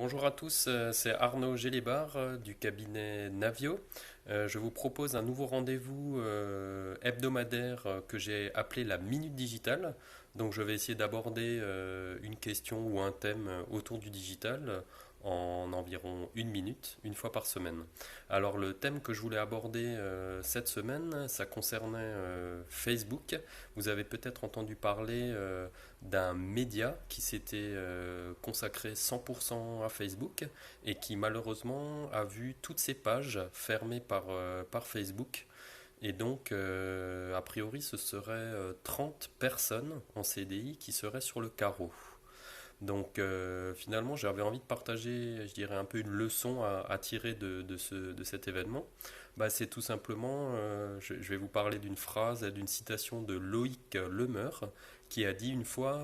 Bonjour à tous, c'est Arnaud Gélébar du cabinet Navio. Je vous propose un nouveau rendez-vous hebdomadaire que j'ai appelé la Minute Digitale. Donc je vais essayer d'aborder une question ou un thème autour du digital en environ une minute, une fois par semaine. Alors le thème que je voulais aborder cette semaine, ça concernait Facebook. Vous avez peut-être entendu parler d'un média qui s'était consacré 100% à Facebook et qui malheureusement a vu toutes ses pages fermées par Facebook. Et donc, a priori, ce serait 30 personnes en CDI qui seraient sur le carreau. Donc, finalement, j'avais envie de partager, je dirais, un peu une leçon à tirer de cet événement. Bah, c'est tout simplement, je vais vous parler d'une phrase, d'une citation de Loïc Lemeur, qui a dit une fois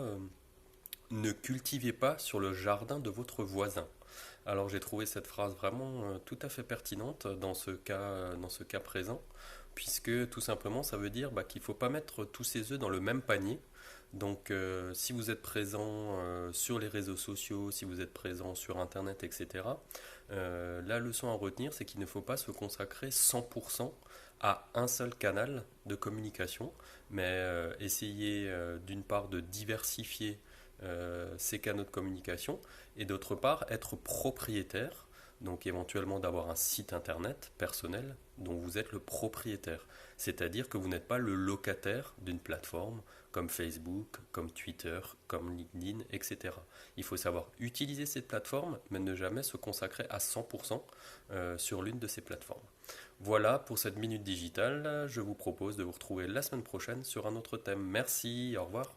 ne cultivez pas sur le jardin de votre voisin. Alors j'ai trouvé cette phrase vraiment tout à fait pertinente dans ce cas présent, puisque tout simplement ça veut dire qu'il ne faut pas mettre tous ses œufs dans le même panier. Donc si vous êtes présent sur les réseaux sociaux, si vous êtes présent sur Internet, etc., la leçon à retenir, c'est qu'il ne faut pas se consacrer 100% à un seul canal de communication, mais essayer d'une part de diversifier ces canaux de communication et d'autre part être propriétaire, donc éventuellement d'avoir un site internet personnel dont vous êtes le propriétaire. C'est-à-dire que vous n'êtes pas le locataire d'une plateforme comme Facebook, comme Twitter, comme LinkedIn, etc. Il faut savoir utiliser cette plateforme, mais ne jamais se consacrer à 100% sur l'une de ces plateformes. Voilà pour cette minute digitale. Je vous propose de vous retrouver la semaine prochaine sur un autre thème. Merci, au revoir.